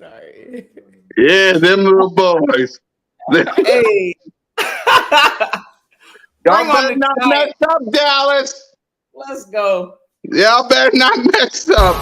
Sorry. Yeah, them little boys. Hey. Y'all better not mess up, Dallas. Let's go. Y'all better not mess up.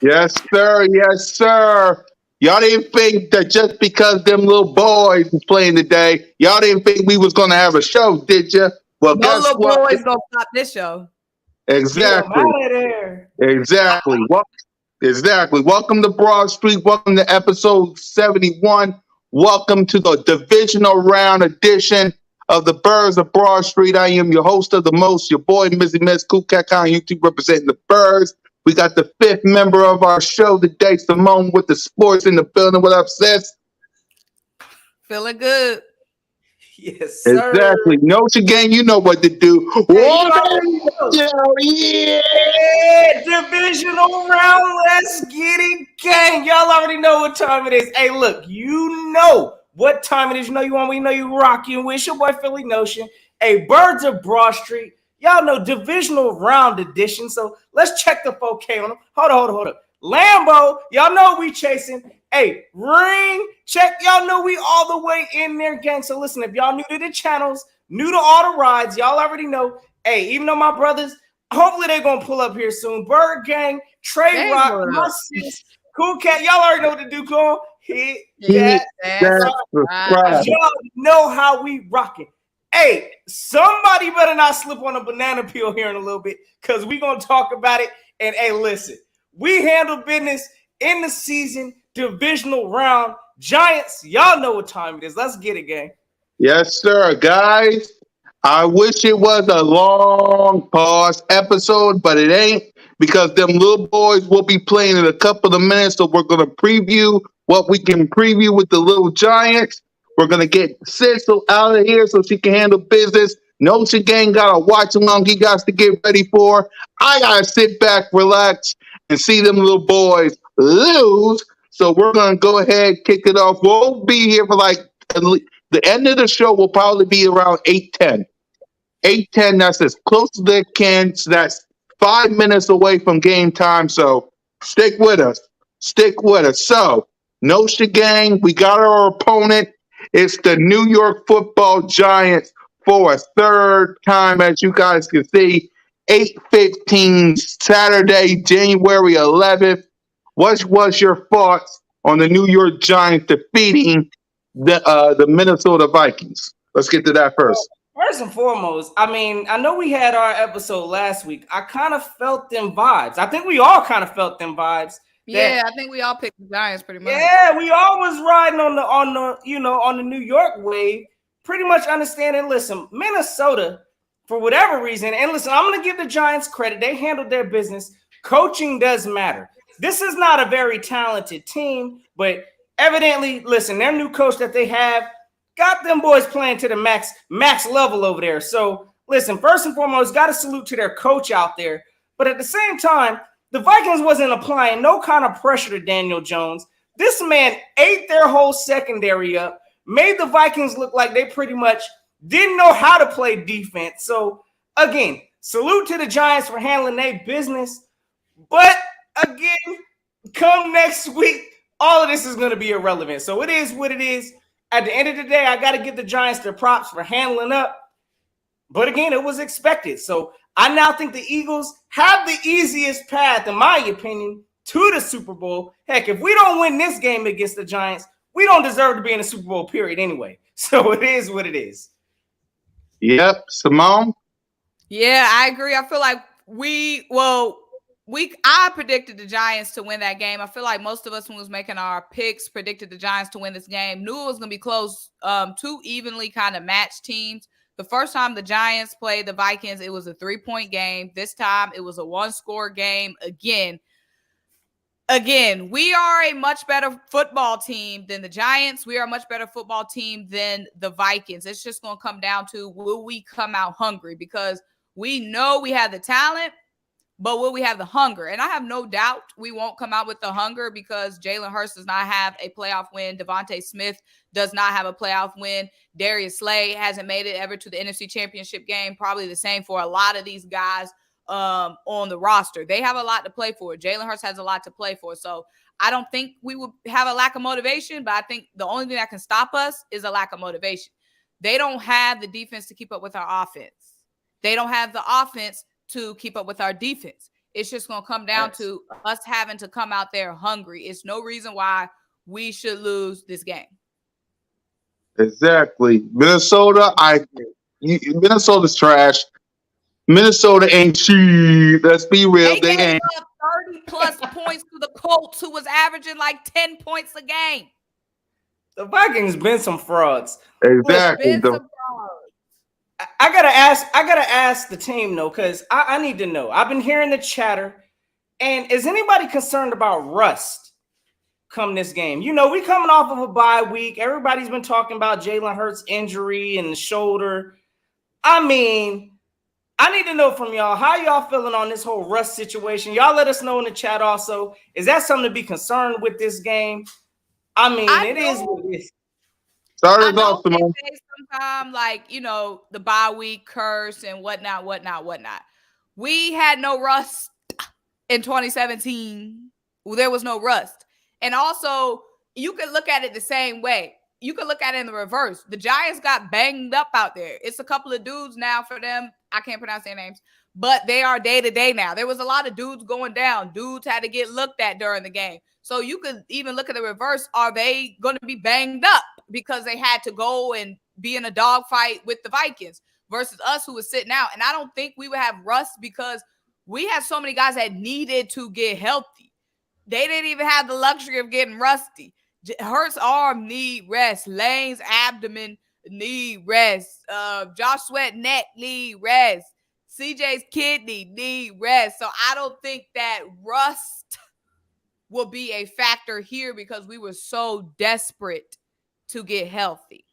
Yes, sir. Yes, sir. Y'all didn't think that just because them little boys was playing today, y'all didn't think we was gonna have a show, did you? Well, No guess little what? boys gonna stop this show. Exactly. Get 'em out of there. Exactly. Exactly. Welcome to Broad Street. Welcome to episode 71. Welcome to the divisional round edition of the Birds of Broad Street. I am your host of the most, your boy, Mizzy Miz, Cool Cat on YouTube representing the Birds. We got the fifth member of our show today, Simone with the sports in the building. What up, sis? Feeling good. Yes, sir. Exactly. Notes again, you know what to do. Yeah, divisional round. Let's get it, gang. Y'all already know what time it is. Hey, look, you know what time it is. You know you want. We know you rocking with your boy Philly Notion. Hey, Birds of Broad Street. Y'all know divisional round edition. So let's check the 4K on them. Hold up. Lambo, y'all know we chasing. Hey, ring check. Y'all know we all the way in there, gang. So listen, if y'all new to the channels, new to all the rides, y'all already know. Hey, even though my brothers, hopefully they're gonna pull up here soon. Bird Gang, Trey Rock, my sis, Cool Cat. Y'all already know what to do. Come on, hit that. Y'all know how we rocking. Hey, somebody better not slip on a banana peel here in a little bit, because we're gonna talk about it. And hey, listen, we handle business in the season divisional round. Giants, y'all know what time it is. Let's get it, gang. Yes, sir, guys. I wish it was a long pause episode, but it ain't, because them little boys will be playing in a couple of minutes. So we're gonna preview what we can preview with the little Giants. We're gonna get Cecil out of here so she can handle business. Notion Gang gotta watch how long he got to get ready for. I gotta sit back, relax, and see them little boys lose. So we're gonna go ahead, kick it off. We'll be here for like the end of the show will probably be around 8:10. 8:10, that's as close as they can. So that's 5 minutes away from game time. So stick with us. Stick with us. So, Notion Gang, we got our opponent. It's the New York Football Giants for a third time, as you guys can see. 8:15 Saturday, January 11th. What was your thoughts on the New York Giants defeating the Minnesota Vikings? Let's get to that first. First and foremost, I mean, I know we had our episode last week. I kind of felt them vibes. I think we all kind of felt them vibes. Yeah, I think we all picked the Giants pretty much. Yeah, we all was riding on the New York wave, pretty much understanding. Listen, Minnesota, for whatever reason, and listen, I'm gonna give the Giants credit. They handled their business. Coaching does matter. This is not a very talented team, but evidently, listen, their new coach that they have got them boys playing to the max level over there. So listen, first and foremost, got to salute to their coach out there. But at the same time, the Vikings wasn't applying no kind of pressure to Daniel Jones. This man ate their whole secondary up, made the Vikings look like they pretty much didn't know how to play defense. So, again, salute to the Giants for handling their business. But, again, come next week, all of this is going to be irrelevant. So, it is what it is. At the end of the day, I got to give the Giants their props for handling up. But, again, it was expected. So, I now think the Eagles have the easiest path, in my opinion, to the Super Bowl. Heck, if we don't win this game against the Giants, we don't deserve to be in the Super Bowl, period, anyway. So it is what it is. Yep. Simone? Yeah, I agree. I feel like I predicted the Giants to win that game. I feel like most of us, when was making our picks, predicted the Giants to win this game. Knew it was going to be close. Two evenly kind of matched teams. The first time the Giants played the Vikings, it was a 3-point game. This time, it was a 1-score game. Again, we are a much better football team than the Giants. We are a much better football team than the Vikings. It's just going to come down to, will we come out hungry? Because we know we have the talent, but will we have the hunger? And I have no doubt we won't come out with the hunger because Jalen Hurts does not have a playoff win. Devontae Smith does not have a playoff win. Darius Slay hasn't made it ever to the NFC Championship game. Probably the same for a lot of these guys on the roster. They have a lot to play for. Jalen Hurts has a lot to play for. So I don't think we would have a lack of motivation, but I think the only thing that can stop us is a lack of motivation. They don't have the defense to keep up with our offense. They don't have the offense to keep up with our defense. It's just going to come down to us having to come out there hungry. It's no reason why we should lose this game. Exactly. Minnesota's trash. Minnesota ain't shit. Let's be real. They ain't. gave up 30-plus points to the Colts, who was averaging like 10 points a game. The Vikings been some frauds. Exactly. I gotta ask the team though, because I need to know. I've been hearing the chatter, and is anybody concerned about rust come this game? You know, we coming off of a bye week. Everybody's been talking about Jalen Hurts' injury and the shoulder. I mean, I need to know from y'all, how y'all feeling on this whole rust situation? Y'all let us know in the chat also. Is that something to be concerned with this game? I mean, it is what it is. Sorry about Simone. Sometimes, like, you know, the bye week curse and whatnot. We had no rust in 2017. There was no rust. And also, you could look at it the same way. You could look at it in the reverse. The Giants got banged up out there. It's a couple of dudes now for them. I can't pronounce their names, but they are day-to-day now. There was a lot of dudes going down. Dudes had to get looked at during the game. So you could even look at the reverse. Are they going to be banged up because they had to go and be in a dogfight with the Vikings versus us who was sitting out? And I don't think we would have rust because we had so many guys that needed to get healthy. They didn't even have the luxury of getting rusty. Hurts' arm need rest. Lane's abdomen need rest. Josh Sweat neck need rest. CJ's kidney need rest. So I don't think that rust will be a factor here because we were so desperate to get healthy.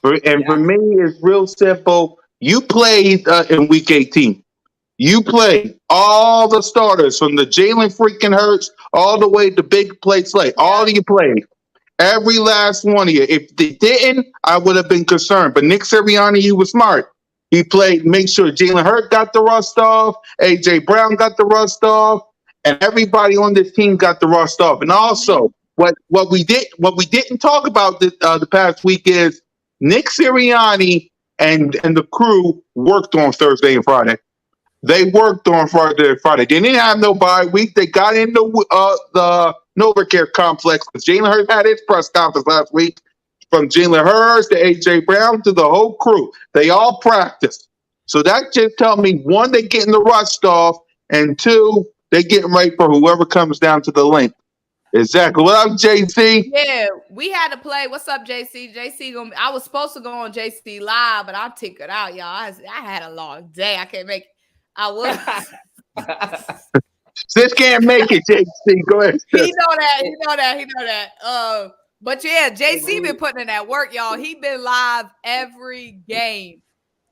For me, it's real simple. You played in Week 18. You played all the starters from the Jalen freaking Hurts all the way to big play Slay. All of you played. Every last one of you. If they didn't, I would have been concerned. But Nick Sirianni, he was smart. He played, make sure Jalen Hurts got the rust off, A.J. Brown got the rust off, and everybody on this team got the rust off. And also, what we didn't talk about the past week is Nick Sirianni and the crew worked on Thursday and Friday. They worked on Friday. They didn't have no bye week. They got into the NovaCare complex because Jalen Hurts had his press conference last week. From Jalen Hurts to A.J. Brown to the whole crew, they all practiced. So that just tells me, one, they getting the rust off, and two, they getting ready for whoever comes down to the link. Exactly. What up, JC? Yeah, we had to play. What's up, JC? I was supposed to go on JC Live, but I tickered out, y'all. I had a long day. I can't make it. I was. Sis can't make it, JC. Go ahead. He know that. But yeah, JC been putting in that work, y'all. He been live every game.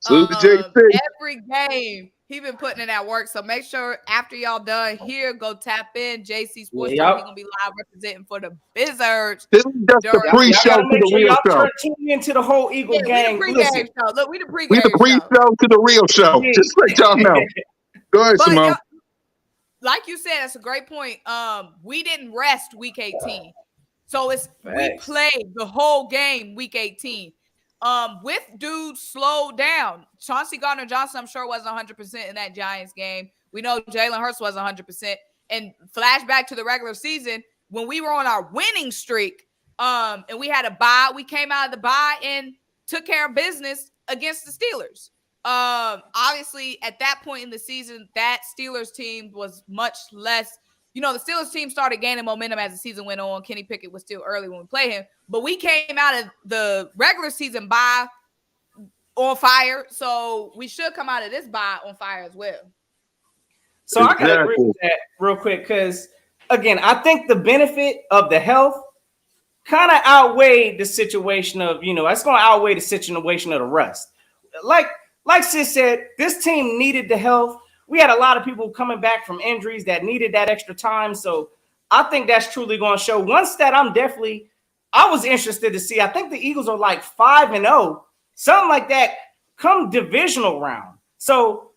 JC. Every game. He been putting in that work. So make sure after y'all done here, go tap in JC Sports Yeah, Talk. yup. He's gonna be live representing for the Wizards. This is just the during- pre-show Y'all gotta to make the sure real y'all show. tune into the whole Eagle Yeah, gang. we the Listen, pregame show. Look, we the We the pregame pre-show show. to the real show. Yeah. Just let y'all know. Go ahead, But Simone. like you said, that's a great point. We didn't rest week 18. So we Facts. played the whole game week 18. With dudes slowed down. Chauncey Gardner-Johnson, I'm sure, wasn't 100% in that Giants game. We know Jalen Hurts wasn't 100%. And flashback to the regular season, when we were on our winning streak, and we had a bye, we came out of the bye and took care of business against the Steelers. Obviously, at that point in the season, that Steelers team was much less. The Steelers team started gaining momentum as the season went on. Kenny Pickett was still early when we played him, but we came out of the regular season bye on fire. So we should come out of this bye on fire as well. So I gotta agree with that real quick because, again, I think the benefit of the health kind of outweighed the situation of, it's going to outweigh the situation of the rest. Like Sis said, this team needed the health. We had a lot of people coming back from injuries that needed that extra time. So I think that's truly going to show. One stat I was interested to see. I think the Eagles are like 5-0, something like that, come divisional round. So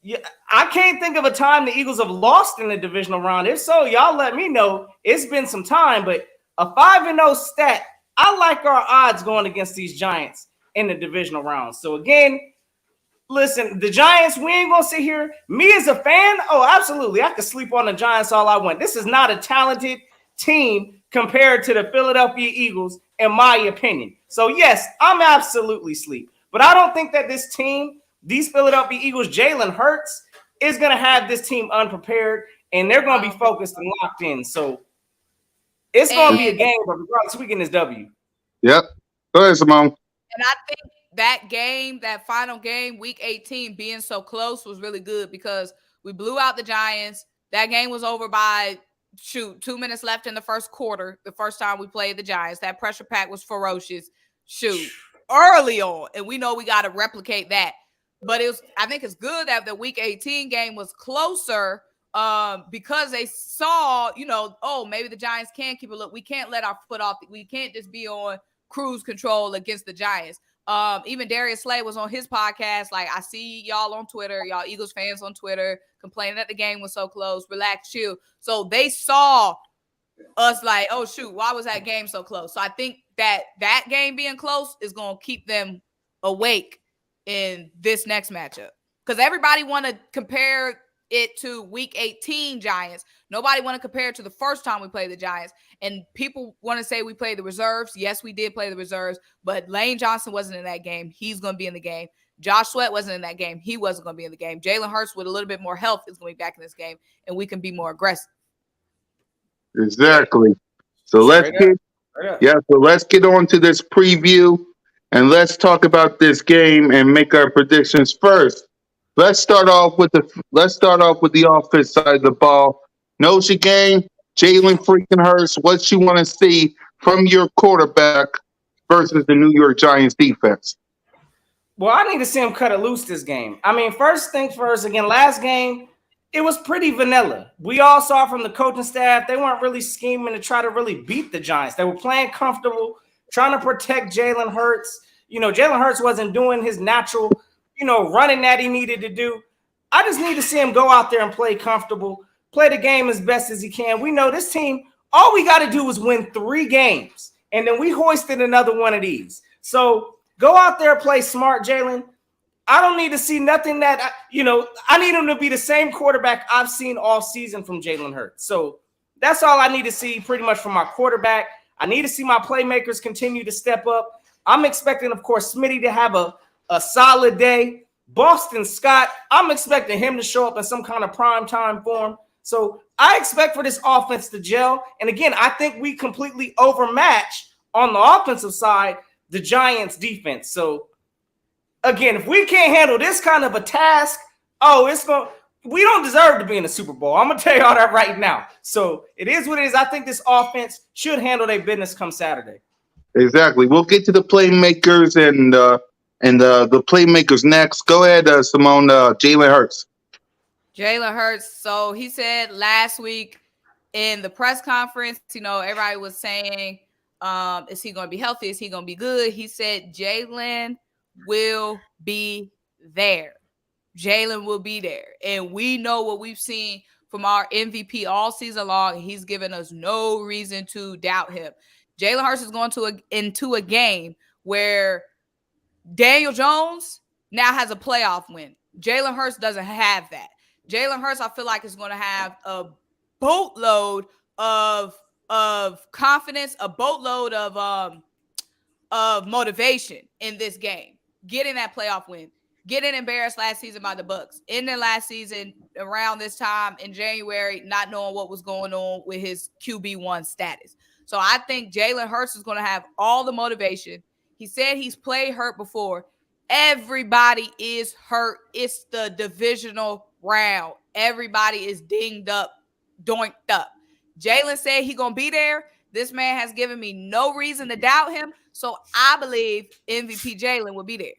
yeah, I can't think of a time the Eagles have lost in the divisional round. If so, y'all let me know. It's been some time, but a 5-0 stat, I like our odds going against these Giants in the divisional round. So again, listen, the Giants, we ain't going to sit here. Me as a fan, absolutely. I could sleep on the Giants all I want. This is not a talented team compared to the Philadelphia Eagles, in my opinion. So, yes, I'm absolutely sleep. But I don't think that this team, these Philadelphia Eagles, Jalen Hurts, is going to have this team unprepared, and they're going to be focused and locked in. So, it's going to be a game, but regardless, we getting this W. Yep. Go ahead, Simone. And I think that final game, week 18, being so close was really good because we blew out the Giants. That game was over by, 2 minutes left in the first quarter, the first time we played the Giants. That pressure pack was ferocious. Early on. And we know we got to replicate that. But I think it's good that the week 18 game was closer because they saw, maybe the Giants can keep a look. We can't let our foot off. We can't just be on cruise control against the Giants. Even Darius Slay was on his podcast. Like, I see y'all on Twitter, y'all Eagles fans on Twitter complaining that the game was so close. Relax, chill. So they saw us like, oh shoot, why was that game so close? So I think that game being close is going to keep them awake in this next matchup because everybody want to compare it to week 18 Giants. Nobody want to compare it to the first time we played the Giants. And people want to say we played the reserves. Yes, we did play the reserves, but Lane Johnson wasn't in that game. He's going to be in the game. Josh Sweat wasn't in that game. He wasn't going to be in the game. Jalen Hurts with a little bit more health is going to be back in this game, and we can be more aggressive. Exactly. So let's get on to this preview and let's talk about this game and make our predictions first. Let's start off with the offense side of the ball. Knows your game, Jalen freaking Hurts. What you want to see from your quarterback versus the New York Giants defense? Well, I need to see him cut it loose this game. I mean, first things first, again, last game, it was pretty vanilla. We all saw from the coaching staff, they weren't really scheming to try to really beat the Giants. They were playing comfortable, trying to protect Jalen Hurts. Jalen Hurts wasn't doing his natural, running that he needed to do. I just need to see him go out there and play comfortable, play the game as best as he can. We know this team, all we got to do is win 3 games, and then we hoisted another one of these. So go out there, play smart, Jalen. I don't need to see nothing that, I need him to be the same quarterback I've seen all season from Jalen Hurts. So that's all I need to see pretty much from my quarterback. I need to see my playmakers continue to step up. I'm expecting, of course, Smitty to have a solid day. Boston Scott, I'm expecting him to show up in some kind of primetime form. So I expect for this offense to gel. And again, I think we completely overmatch on the offensive side the Giants defense. So again, if we can't handle this kind of a task, we don't deserve to be in the Super Bowl. I'm going to tell you all that right now. So it is what it is. I think this offense should handle their business come Saturday. Exactly. We'll get to the playmakers and And the playmakers next. Go ahead, Simone. Jalen Hurts. Jalen Hurts. So he said last week in the press conference, everybody was saying, is he going to be healthy? Is he going to be good? He said Jalen will be there. Jalen will be there. And we know what we've seen from our MVP all season long. He's given us no reason to doubt him. Jalen Hurts is going into a game where Daniel Jones now has a playoff win. Jalen Hurts doesn't have that. Jalen Hurts, I feel like, is going to have a boatload of confidence, a boatload of motivation in this game. Getting that playoff win, getting embarrassed last season by the Bucs, ending last season around this time in January, not knowing what was going on with his QB1 status. So I think Jalen Hurts is going to have all the motivation. He said he's played hurt before. Everybody is hurt. It's the divisional round. Everybody is dinged up, doinked up. Jalen said he's going to be there. This man has given me no reason to doubt him. So I believe MVP Jalen will be there.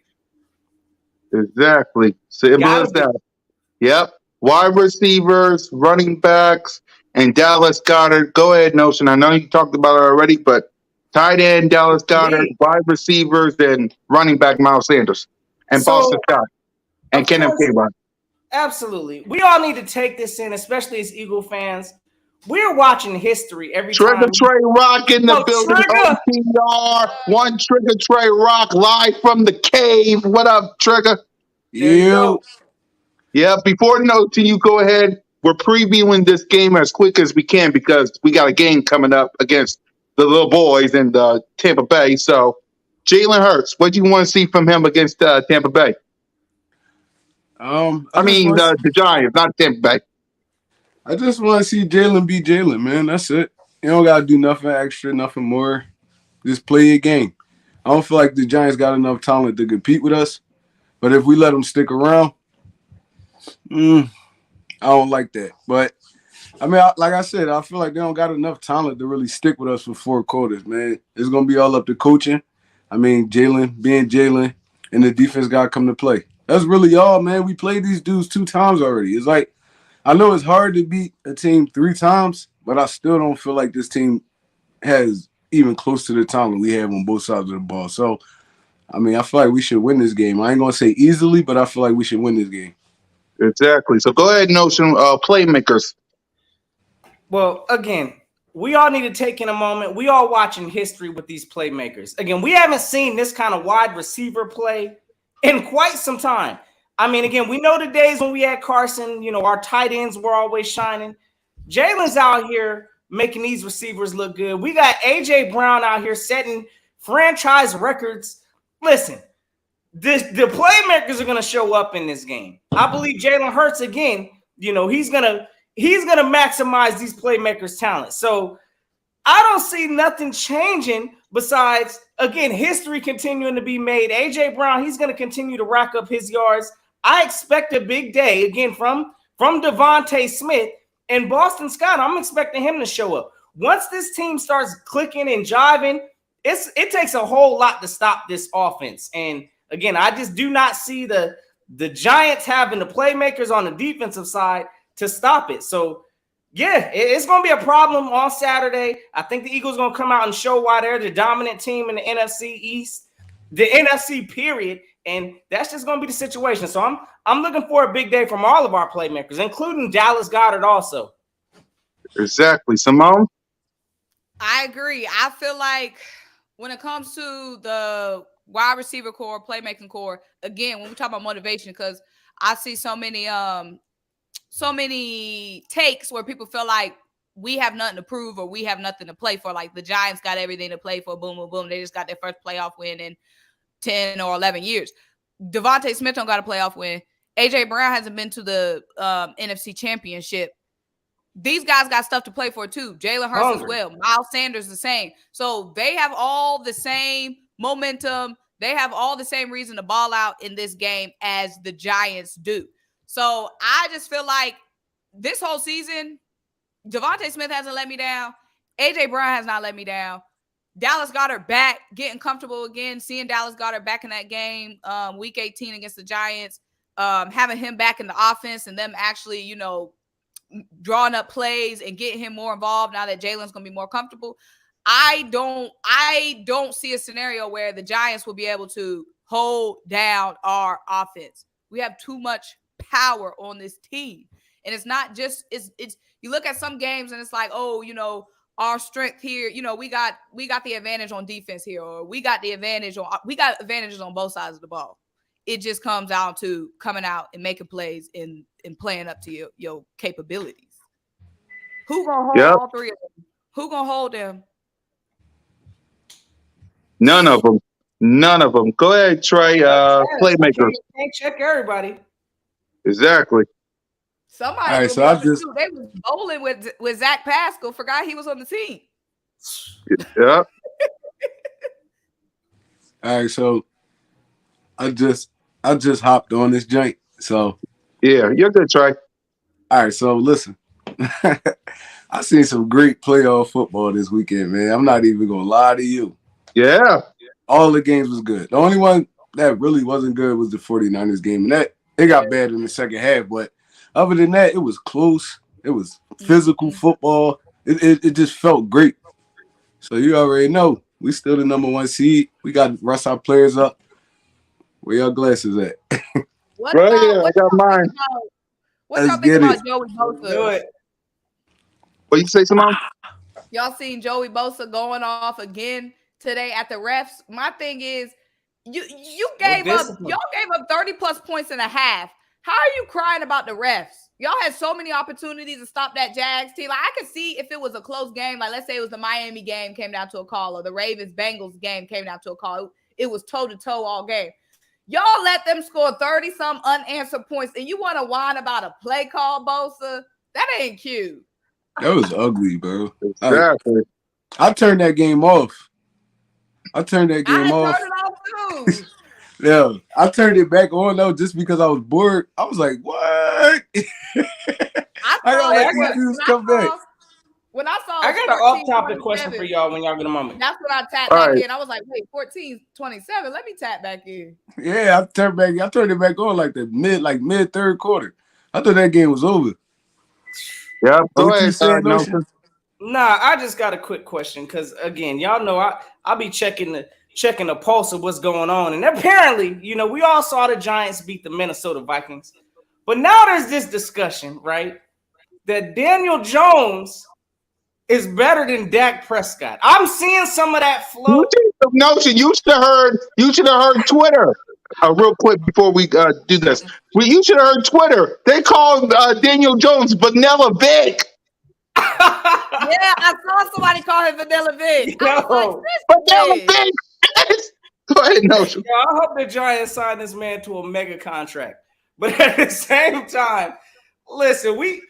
Exactly. Simple as that. Yep. Wide receivers, running backs, and Dallas Goedert. Go ahead, Notion. I know you talked about it already, but tight end, Dallas Goedert, wide receivers, and running back, Miles Sanders, and Boston Scott, and Kenneth Gainwell. Absolutely. We all need to take this in, especially as Eagle fans. We're watching history every time. Trigger Trey Rock in the building. OTR. One Trigger Trey Rock live from the cave. What up, Trigger? Yeah. Yeah, before Notion, you go ahead. We're previewing this game as quick as we can because we got a game coming up against the little boys in Tampa Bay. So, Jalen Hurts, what do you want to see from him against Tampa Bay? The Giants, not Tampa Bay. I just want to see Jalen be Jalen, man. That's it. You don't got to do nothing extra, nothing more. Just play your game. I don't feel like the Giants got enough talent to compete with us. But if we let them stick around, I don't like that. But, like I said, I feel like they don't got enough talent to really stick with us for 4 quarters, man. It's going to be all up to coaching. Jalen being Jalen, and the defense got to come to play. That's really all, man. We played these dudes 2 times already. It's like, I know it's hard to beat a team 3 times, but I still don't feel like this team has even close to the talent we have on both sides of the ball. So, I feel like we should win this game. I ain't going to say easily, but I feel like we should win this game. Exactly. So go ahead, Notion, playmakers. Well, again, we all need to take in a moment. We all watching history with these playmakers. Again, we haven't seen this kind of wide receiver play in quite some time. Again, we know the days when we had Carson, our tight ends were always shining. Jalen's out here making these receivers look good. We got A.J. Brown out here setting franchise records. Listen, the playmakers are going to show up in this game. I believe Jalen Hurts, again, he's going to maximize these playmakers' talent. So I don't see nothing changing besides, again, history continuing to be made. A.J. Brown, he's going to continue to rack up his yards. I expect a big day, again, from Devontae Smith and Boston Scott. I'm expecting him to show up. Once this team starts clicking and jiving, it takes a whole lot to stop this offense. And, again, I just do not see the Giants having the playmakers on the defensive side to stop it. So, yeah, it's going to be a problem on Saturday. I think the Eagles are going to come out and show why they're the dominant team in the NFC East, the NFC period. And that's just going to be the situation. So I'm looking for a big day from all of our playmakers, including Dallas Goedert also. Exactly. Simone? I agree. I feel like when it comes to the wide receiver core, playmaking core, again, when we talk about motivation, because I see so many takes where people feel like we have nothing to prove or we have nothing to play for. Like the Giants got everything to play for. Boom, boom, boom. They just got their first playoff win in 10 or 11 years. Devontae Smith don't got a playoff win. A.J. Brown hasn't been to the NFC Championship. These guys got stuff to play for too. Jalen Hurts as well. Miles Sanders the same. So they have all the same momentum. They have all the same reason to ball out in this game as the Giants do. So I just feel like this whole season, Devontae Smith hasn't let me down. A.J. Brown has not let me down. Dallas Goedert back, getting comfortable again, seeing Dallas Goedert back in that game, week 18 against the Giants, having him back in the offense and them actually, you know, drawing up plays and getting him more involved now that Jalen's going to be more comfortable. I don't see a scenario where the Giants will be able to hold down our offense. We have too much power on this team. And it's not just, it's you look at some games and it's like, oh, you know, our strength here, you know, we got the advantage on defense here, or we got advantages on both sides of the ball. It just comes down to coming out and making plays and playing up to your capabilities. Who gonna hold all three of them? Who gonna hold them? None of them. None of them. Go ahead, Trey. Playmakers. Can't check everybody. Exactly. Somebody All right, so they was bowling with Zach Pascal. Forgot he was on the team. Yeah. All right, so I just hopped on this joint. So yeah, you're good, Trey. All right, so listen. I seen some great playoff football this weekend, man. I'm not even gonna lie to you. Yeah. All the games was good. The only one that really wasn't good was the 49ers game. And that it got bad in the second half, but other than that, it was close. It was physical football. It just felt great. So you already know we still the number 1 seed. We got to rest our players up. Where your glasses at? What I got mine. What y'all think about Joey Bosa? Do it. What you say, Simone? Y'all seen Joey Bosa going off again today at the refs? My thing is, y'all gave up 30 plus points in a half. How are you crying about the refs? Y'all had so many opportunities to stop that Jags team. Like, I could see if it was a close game, like let's say it was the Miami game came down to a call, or the Ravens-Bengals game came down to a call. It was toe-to-toe all game. Y'all let them score 30-some unanswered points, and you want to whine about a play call, Bosa? That ain't cute. That was ugly, bro. Exactly. I turned that game off. I turned it off too. Yeah, I turned it back on though just because I was bored. I was like, "What?" When I saw I got an off-topic question for y'all when y'all get a moment. That's when I tapped back in. I was like, wait, 14-27. Let me tap back in. Yeah, I turned it back on like mid third quarter. I thought that game was over. Yeah, go ahead. Nah, I just got a quick question because again, y'all know I'll be checking the pulse of what's going on. And apparently, you know, we all saw the Giants beat the Minnesota Vikings. But now there's this discussion, right, that Daniel Jones is better than Dak Prescott. I'm seeing some of that flow. You should have heard Twitter. Real quick before we do this. You should have heard Twitter. They called Daniel Jones Vanilla Vic. Yeah, I saw somebody call him Vanilla Vic. Vanilla Vic. Go ahead, Notion. Yeah, I hope the Giants sign this man to a mega contract. But at the same time, listen, we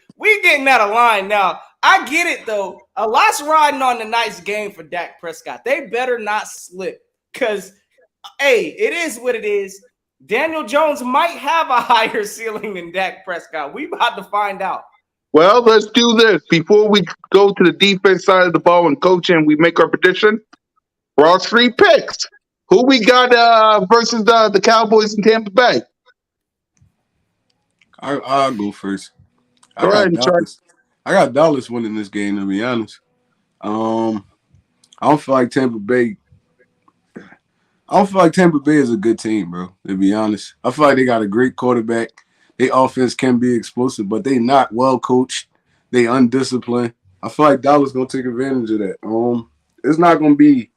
getting out of line now. I get it, though. A lot's riding on the nice game for Dak Prescott. They better not slip because, hey, it is what it is. Daniel Jones might have a higher ceiling than Dak Prescott. We about to find out. Well, let's do this. Before we go to the defense side of the ball and coaching, we make our prediction. Raw Street picks. Who we got versus the Cowboys in Tampa Bay? I'll go first. Go ahead, Dallas. I got Dallas winning this game, to be honest. I don't feel like Tampa Bay. I don't feel like Tampa Bay is a good team, bro, to be honest. I feel like they got a great quarterback. Their offense can be explosive, but they not well coached. They undisciplined. I feel like Dallas gonna take advantage of that. It's not gonna be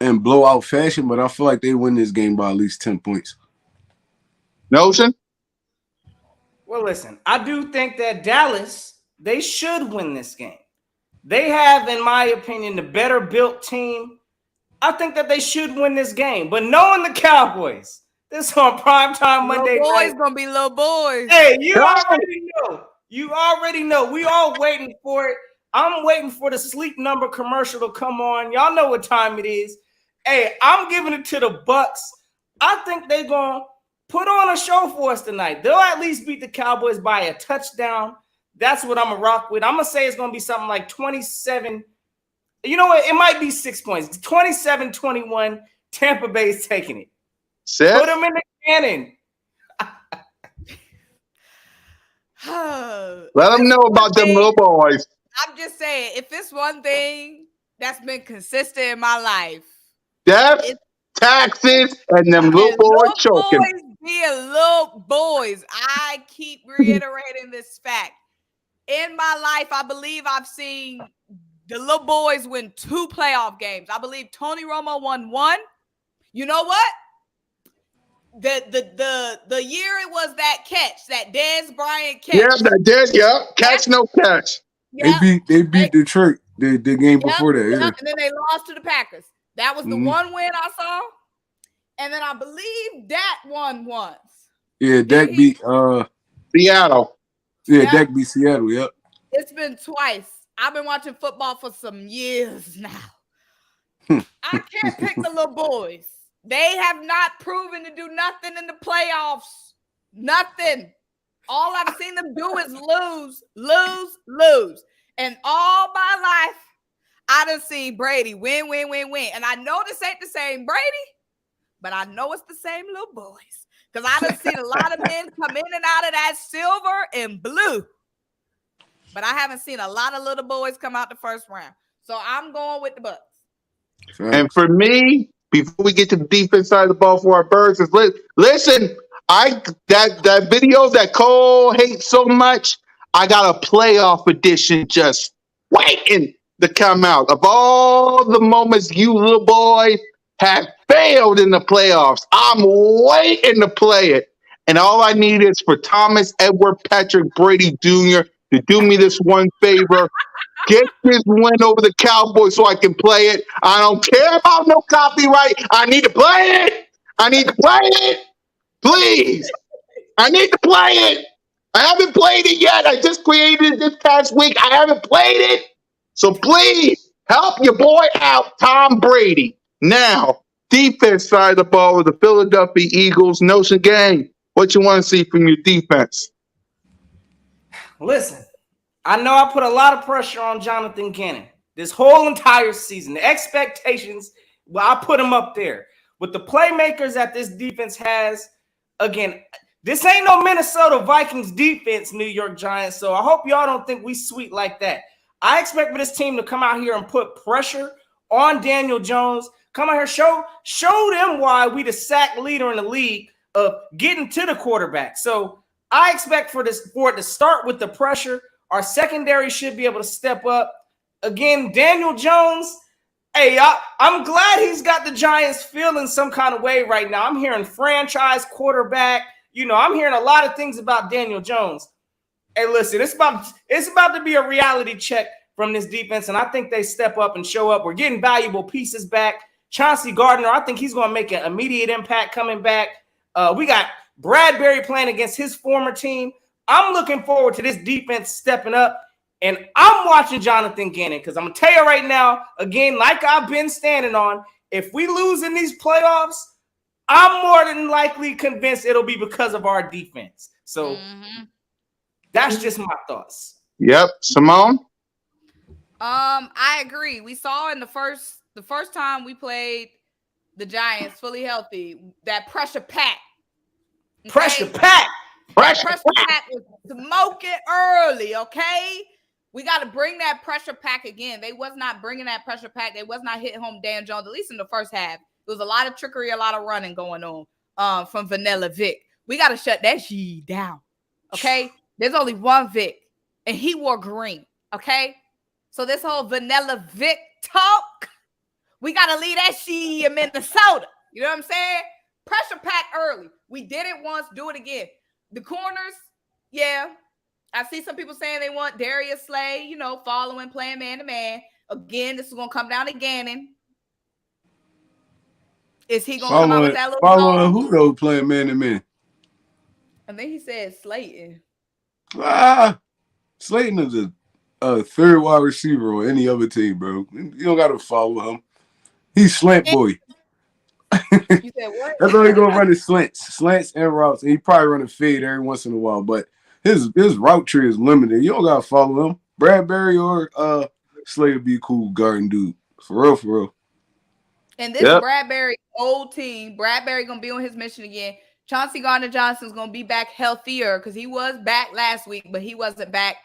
in blowout fashion, but I feel like they win this game by at least 10 points. Notion? Well, listen, I do think that Dallas, they should win this game. They have, in my opinion, the better built team. I think that they should win this game. But knowing the Cowboys, this on primetime Monday night. Boys gonna be little boys. Hey, you already know. You already know. We all waiting for it. I'm waiting for the sleep number commercial to come on. Y'all know what time it is. Hey, I'm giving it to the Bucks. I think they're going to put on a show for us tonight. They'll at least beat the Cowboys by a touchdown. That's what I'm going to rock with. I'm going to say it's going to be something like 27. You know what? It might be 6 points. 27-21. Tampa Bay's taking it. Seth? Put them in the cannon. Let them know about them little boys. I'm just saying, if it's one thing that's been consistent in my life, Death, taxes, and them little boys choking. Boys being little boys. I keep reiterating this fact. In my life, I believe I've seen the little boys win 2 playoff games. I believe Tony Romo won 1. You know what? The year it was that catch, that Dez Bryant catch. Yeah, that did. Yeah, catch no catch. Yep. They beat Detroit the game before that. Yeah. And then they lost to the Packers. That was the one win I saw. And then I believe Dak won once. Yeah, Dak beat Seattle. Yeah, Dak beat Seattle. Yep. It's been twice. I've been watching football for some years now. I can't pick the little boys. They have not proven to do nothing in the playoffs. Nothing. All I've seen them do is lose. And all my life, I done seen Brady win. And I know this ain't the same Brady, but I know it's the same little boys. Because I done seen a lot of men come in and out of that silver and blue. But I haven't seen a lot of little boys come out the first round. So I'm going with the Bucks. And for me, before we get to the defense side of the ball for our Birds, is listen, that video that Cole hates so much, I got a playoff edition just waiting to come out. Of all the moments you little boys have failed in the playoffs, I'm waiting to play it. And all I need is for Thomas Edward Patrick Brady Jr. to do me this one favor. Get this win over the Cowboys so I can play it. I don't care about no copyright. I need to play it. Please. I need to play it. I haven't played it yet. I just created it this past week. I haven't played it. So please help your boy out, Tom Brady. Now, defense side of the ball with the Philadelphia Eagles. Notion gang, what you want to see from your defense? Listen, I know I put a lot of pressure on Jonathan Gannon this whole entire season. The expectations, well, I put him up there. With the playmakers that this defense has, again, this ain't no Minnesota Vikings defense, New York Giants, so I hope y'all don't think we sweet like that. I expect for this team to come out here and put pressure on Daniel Jones. Come out here, show them why we the sack leader in the league of getting to the quarterback. So I expect for it to start with the pressure. Our secondary should be able to step up. Again, Daniel Jones, hey, I'm glad he's got the Giants feeling some kind of way right now. I'm hearing franchise quarterback. You know, I'm hearing a lot of things about Daniel Jones. Hey, listen, it's about to be a reality check from this defense, and I think they step up and show up. We're getting valuable pieces back. Chauncey Gardner, I think he's going to make an immediate impact coming back. We got Bradbury playing against his former team. I'm looking forward to this defense stepping up, and I'm watching Jonathan Gannon because I'm going to tell you right now, again, like I've been standing on, if we lose in these playoffs, I'm more than likely convinced it'll be because of our defense. So that's just my thoughts. Yep. Simone? I agree. We saw in the first time we played the Giants fully healthy, that pressure pack. Okay? Pressure pack was smoking early, okay? We got to bring that pressure pack again. They was not bringing that pressure pack. They was not hitting home Dan Jones, at least in the first half. There was a lot of trickery, a lot of running going on from Vanilla Vic. We got to shut that shit down, okay? There's only one Vic, and he wore green, okay? So this whole Vanilla Vic talk, we got to leave that shit in Minnesota. You know what I'm saying? Pressure pack early. We did it once, do it again. The corners, yeah. I see some people saying they want Darius Slay, you know, following, playing man-to-man. Again, this is going to come down to Gannon. Is he going to come out with that little following who, though, playing man-to-man? I think he said Slayton. Slayton is a third wide receiver on any other team, bro. You don't got to follow him. He's slant boy. You said what? That's all he's going to run is slants and routes. And he probably run a fade every once in a while, but his route tree is limited. You don't got to follow him. Bradbury or Slater be cool guarding dude. For real, for real. And this Bradbury old team, Bradbury gonna be on his mission again. Chauncey Gardner-Johnson's gonna be back healthier because he was back last week, but he wasn't back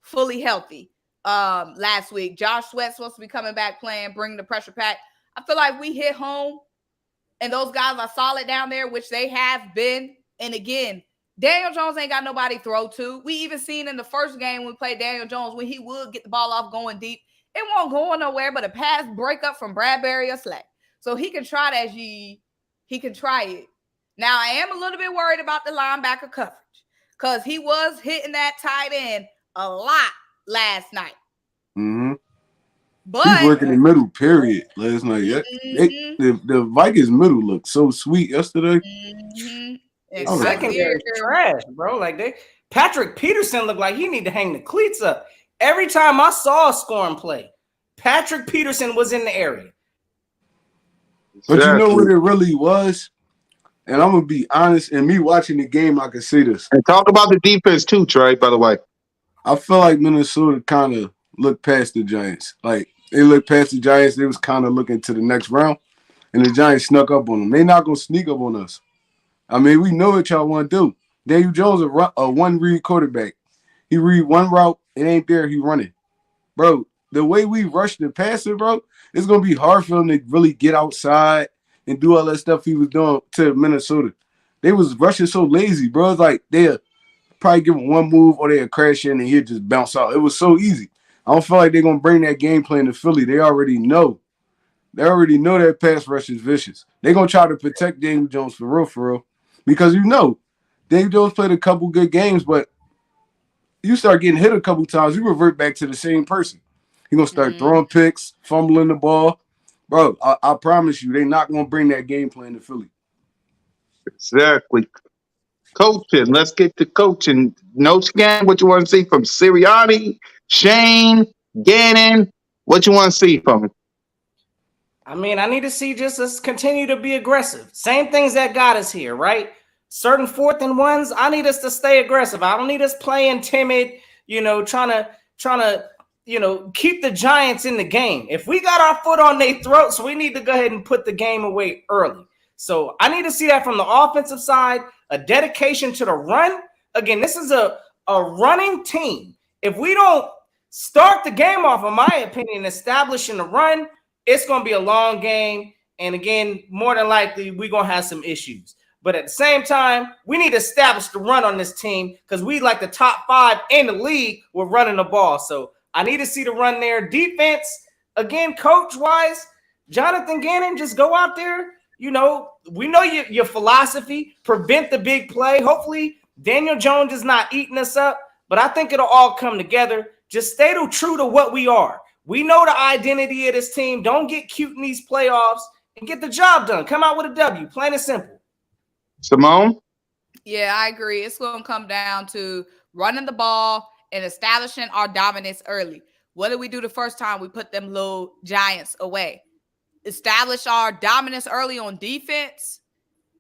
fully healthy last week. Josh Sweat's supposed to be coming back playing, bringing the pressure pack. I feel like we hit home, and those guys are solid down there, which they have been. And again, Daniel Jones ain't got nobody to throw to. We even seen in the first game when we played Daniel Jones when he would get the ball off going deep, it won't go nowhere but a pass breakup from Bradbury or Slack. So he can try that. He can try it. Now, I am a little bit worried about the linebacker coverage because he was hitting that tight end a lot last night. Mm-hmm. But he's working the middle, period, last night. The Vikings middle looked so sweet yesterday. Secondary trash, bro. Like Patrick Peterson looked like he need to hang the cleats up. Every time I saw a scoring play, Patrick Peterson was in the area. But you know what it really was? And I'm going to be honest, and me watching the game, I can see this. And talk about the defense too, Trey, by the way. I feel like Minnesota kind of looked past the Giants. Like, they looked past the Giants. They was kind of looking to the next round, and the Giants snuck up on them. They not going to sneak up on us. I mean, we know what y'all want to do. Daniel Jones a one-read quarterback. He read one route, it ain't there, he running. Bro, the way we rush the passer, bro, it's going to be hard for him to really get outside and do all that stuff he was doing to Minnesota. They was rushing so lazy, bro. It's like they'll probably give him one move or they'll crash in and he'll just bounce out. It was so easy. I don't feel like they're going to bring that game plan to Philly. They already know. They already know that pass rush is vicious. They're going to try to protect Daniel Jones for real. Because you know, Daniel Jones played a couple good games, but you start getting hit a couple times, you revert back to the same person. He's going to start throwing picks, fumbling the ball. Bro, I promise you, they're not going to bring that game plan to Philly. Exactly. Coaching. Let's get to coaching. No scan. What you want to see from Sirianni, Shane, Gannon? What you want to see from him? I mean, I need to see just us continue to be aggressive. Same things that got us here, right? Certain 4th and 1s, I need us to stay aggressive. I don't need us playing timid, trying to keep the Giants in the game. If we got our foot on their throats, we need to go ahead and put the game away early. So I need to see that from the offensive side, a dedication to the run. Again, this is a running team. If we don't start the game off, in my opinion, establishing the run, it's going to be a long game. And again, more than likely, we're going to have some issues. But at the same time, we need to establish the run on this team because we like the top 5 in the league with running the ball. So I need to see the run there. Defense, again, coach-wise, Jonathan Gannon, just go out there. We know your philosophy, prevent the big play. Hopefully, Daniel Jones is not eating us up, but I think it'll all come together. Just stay true to what we are. We know the identity of this team. Don't get cute in these playoffs and get the job done. Come out with a W, plain and simple. Simone? Yeah, I agree. It's going to come down to running the ball and establishing our dominance early. What did we do the first time we put them little Giants away? Establish our dominance early on defense,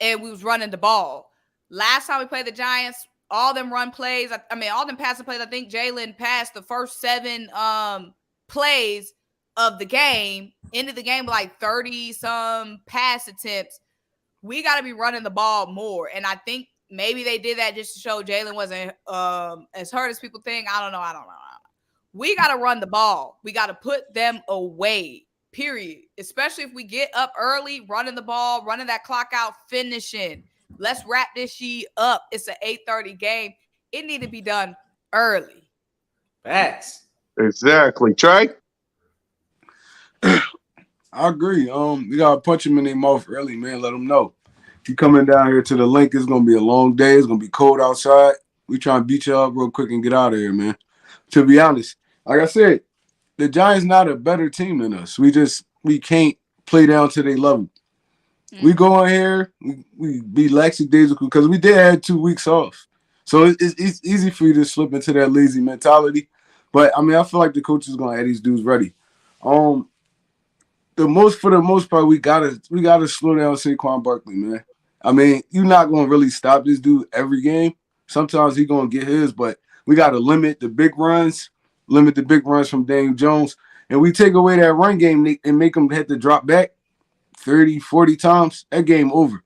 and we was running the ball. Last time we played the Giants, all them run plays, all them passing plays, I think Jalen passed the first 7 plays of the game, ended the game with like 30-some pass attempts. We got to be running the ball more, and I think maybe they did that just to show Jalen wasn't as hurt as people think. I don't know. We got to run the ball. We got to put them away, period. Especially if we get up early, running the ball, running that clock out, finishing. Let's wrap this shit up. It's an 8:30 game. It need to be done early. Facts. Exactly. Trey? I agree. You gotta punch him in their mouth early, man. Let them know. If you coming down here to the link, it's gonna be a long day. It's gonna be cold outside. We trying to beat you up real quick and get out of here, man. To be honest, like I said, the Giants not a better team than us. We can't play down to their level. We go in here, we be lackadaisical because we did have 2 weeks off. So it's easy for you to slip into that lazy mentality. But I feel like the coach is gonna have these dudes ready. For the most part, we gotta slow down Saquon Barkley, man. You're not gonna really stop this dude every game. Sometimes he's gonna get his, but we gotta limit the big runs from Daniel Jones. and we take away that run game and make them have to drop back 30, 40 times, that game over.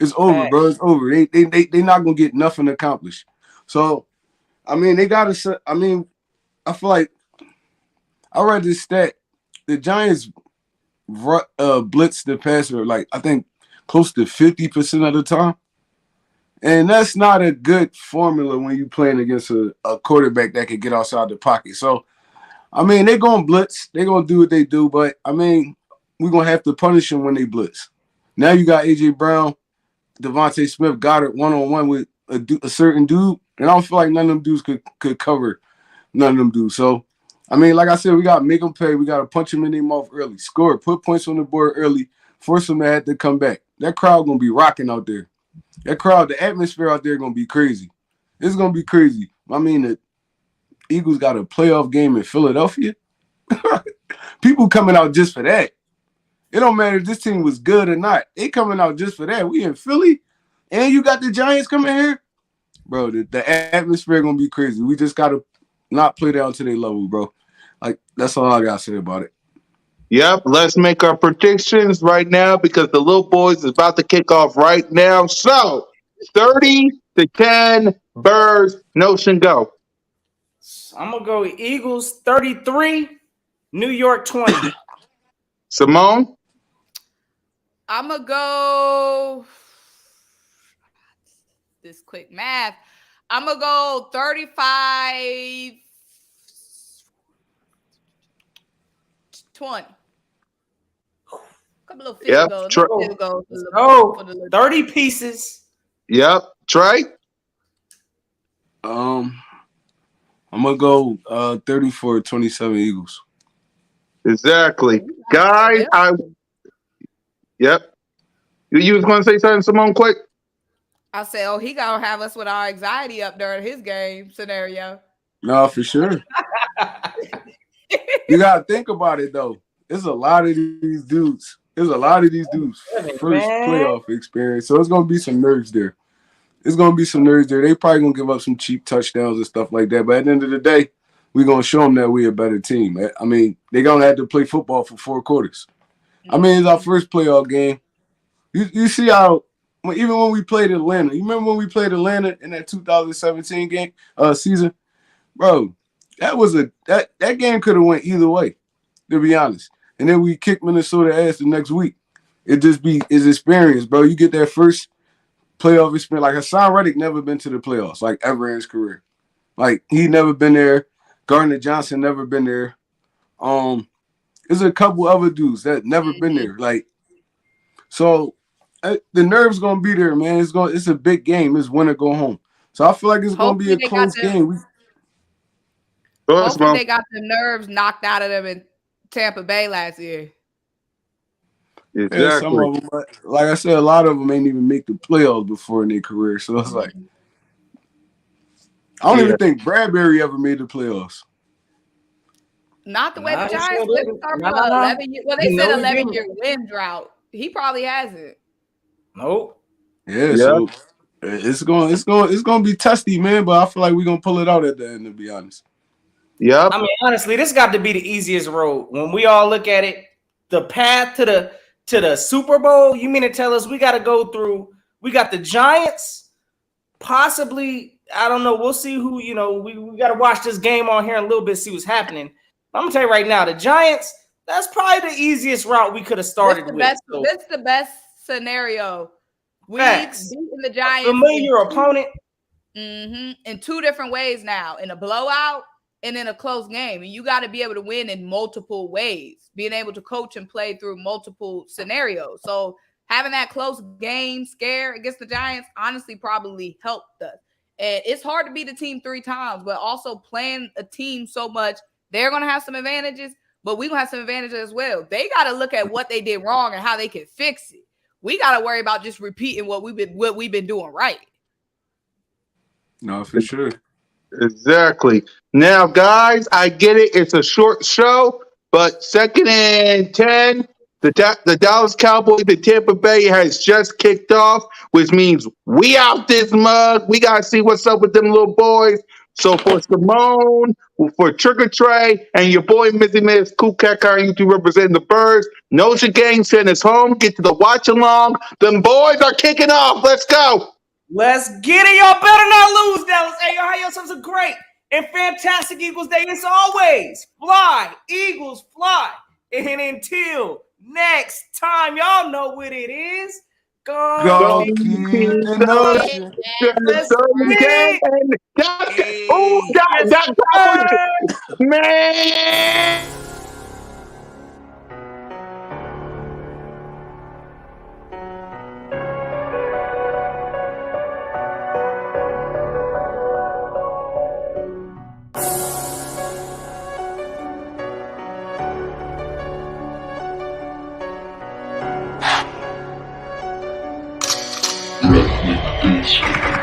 It's over, bro. It's over. They not gonna get nothing accomplished. So, I mean, they gotta. I mean, I feel like I read this stat. The Giants blitz the passer like I think close to 50% of the time, and that's not a good formula when you're playing against a quarterback that can get outside the pocket. So, I mean, they're gonna blitz. They're gonna do what they do, but I mean, we're gonna have to punish them when they blitz. Now you got AJ Brown, Devontae Smith got it one-on-one with a certain dude, and I don't feel like none of them dudes could cover none of them dudes. So, I mean, like I said, we got to make them pay. We got to punch them in their mouth early, score, put points on the board early, force them to have to come back. That crowd going to be rocking out there. That crowd, the atmosphere out there going to be crazy. It's going to be crazy. I mean, the Eagles got a playoff game in Philadelphia. People coming out just for that. It don't matter if this team was good or not. They coming out just for that. We in Philly, and you got the Giants coming here. Bro, the atmosphere going to be crazy. We just got to not play down to their level, bro. Like, that's all I got to say about it. Yep, let's make our predictions right now because the little boys is about to kick off right now. So, 30-10, Birds, Notion, go. I'm going to go Eagles 33, New York 20. Simone? I'm going to go this quick math. I'm going to go 35 20. Couple of field goals. Oh, 30 pieces. Yep. Trey? I'm going to go 34-27 Eagles. Exactly. Guys, Yep. You was going to say something, Simone, quick? I said, he going to have us with our anxiety up during his game scenario. No, for sure. You got to think about it, though. There's a lot of these dudes. First playoff experience. So it's going to be some nerves there. They probably going to give up some cheap touchdowns and stuff like that. But at the end of the day, we're going to show them that we're a better team. I mean, they're going to have to play football for 4 quarters. I mean, it's our first playoff game. You see how, even when we played Atlanta, you remember when we played Atlanta in that 2017 season? Bro, that game could have went either way, to be honest. And then we kicked Minnesota ass the next week. It's experience, bro. You get that first playoff experience. Like Hassan Reddick never been to the playoffs, like ever in his career. Like he never been there. Gardner Johnson never been there. There's a couple other dudes that never been there. Like, so the nerves gonna be there, man. It's a big game. It's win or go home. So I feel like it's gonna be a close game. Hopefully they got the nerves knocked out of them in Tampa Bay last year. Exactly. Yeah, some of them, like I said, a lot of them ain't even make the playoffs before in their career. So it's like, I don't even think Bradbury ever made the playoffs. Not the way the Giants did. 11 years. Well, they said 11-year win drought. He probably hasn't. Nope. Yeah. So it's gonna be testy, man. But I feel like we're gonna pull it out at the end, to be honest. Yep. I mean, honestly, this got to be the easiest road when we all look at it. The path to the Super Bowl. You mean to tell us we got to go through? We got the Giants, possibly. I don't know. We'll see who. We got to watch this game on here in a little bit, see what's happening. I'm gonna tell you right now, the Giants. That's probably the easiest route we could have started with. That's the best scenario. We've beaten the Giants. Familiar opponent. In 2 different ways now, in a blowout and in a close game. And you got to be able to win in multiple ways, being able to coach and play through multiple scenarios. So having that close game scare against the Giants honestly probably helped us. And it's hard to beat a team 3 times, but also playing a team so much, they're going to have some advantages, but we're going to have some advantages as well. They got to look at what they did wrong and how they can fix it. We got to worry about just repeating what we've been doing right. No, for sure. Exactly. Now, guys, I get it. It's a short show, but 2nd and 10, the Dallas Cowboys, the Tampa Bay has just kicked off, which means we out this mug. We got to see what's up with them little boys. So for Simone, for Trigger Trey, and your boy Mizzy Miz, Cool Cat Car, you two representing the Birds. Knows your gang, send us home. Get to the watch along. Them boys are kicking off. Let's go. Let's get it. Y'all better not lose, Dallas. Hey, y'all have yourselves a great and fantastic Eagles Day. It's always fly, Eagles fly. And until next time, y'all know what it is. Go keep the notion. Let's get it. Yes, sir. Man. Rest in peace.